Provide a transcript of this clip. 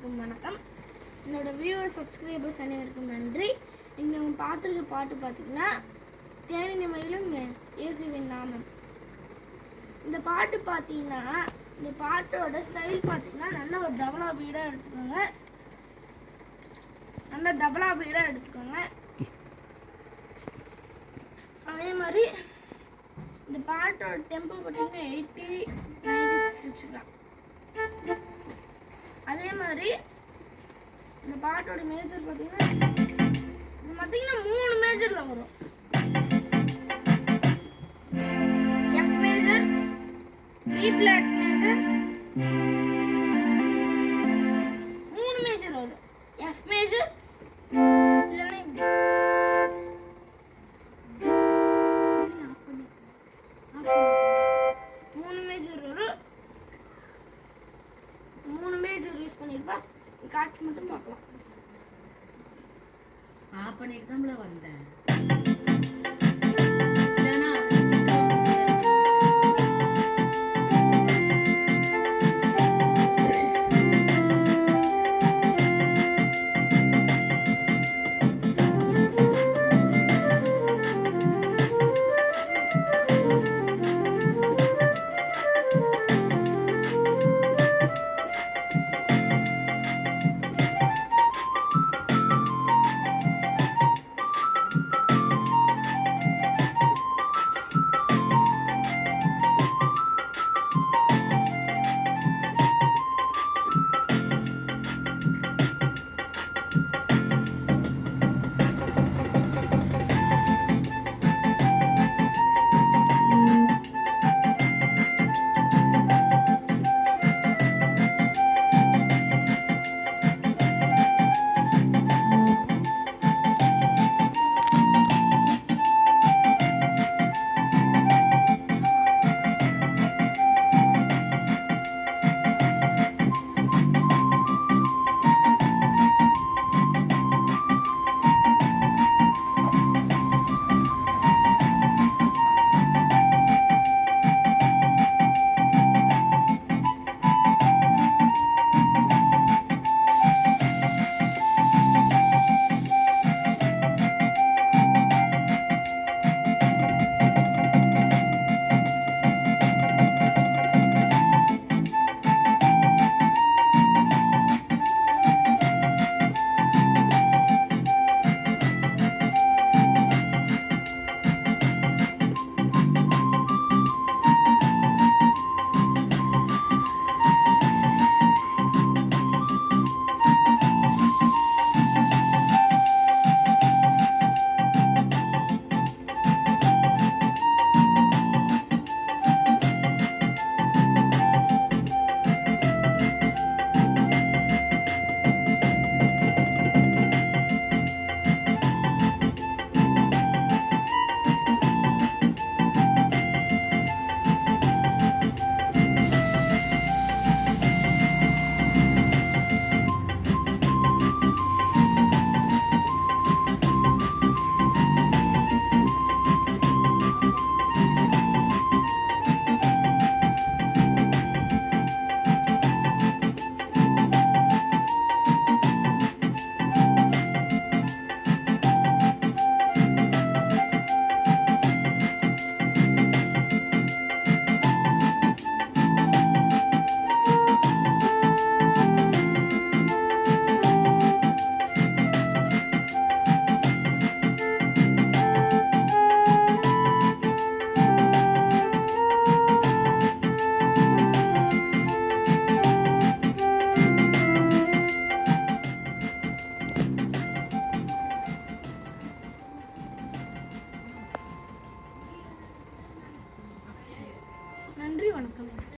அனைவருக்கும் வணக்கம். என்னோட வியூவர்ஸ் சப்ஸ்கிரைபர்ஸ் அனைவருக்கும் நன்றி. நீங்கள் பார்த்துருக்க பாட்டு பார்த்தீங்கன்னா தேனின மயிலும் இயேசுவின் நாமம். இந்த பாட்டு பார்த்தீங்கன்னா இந்த பாட்டோட ஸ்டைல் பார்த்தீங்கன்னா நல்ல ஒரு தபலா பீடாக எடுத்துக்கோங்க. நல்ல தபலா பீடாக எடுத்துக்கோங்க. அதே மாதிரி இந்த பாட்டோட டெம்போ பார்த்தீங்கன்னா 80-96 வச்சுக்கலாம். அதே மாதிரி இந்த பாட்டோட மேஜர் பார்த்தீங்கன்னா இது பார்த்தீங்கன்னா 3 மேஜரில் வரும். F major, B flat major, 3 major வரும். எஃப் மேஜர் இல்லைன்னா இப்படி 3 மேஜர் வரும். 3 மேஜர் யூஸ் பண்ணிருப்பா. காட்சி மட்டும் பார்க்கலாம். ஆஃப் பண்ணிட்டு தான் வந்தேன்.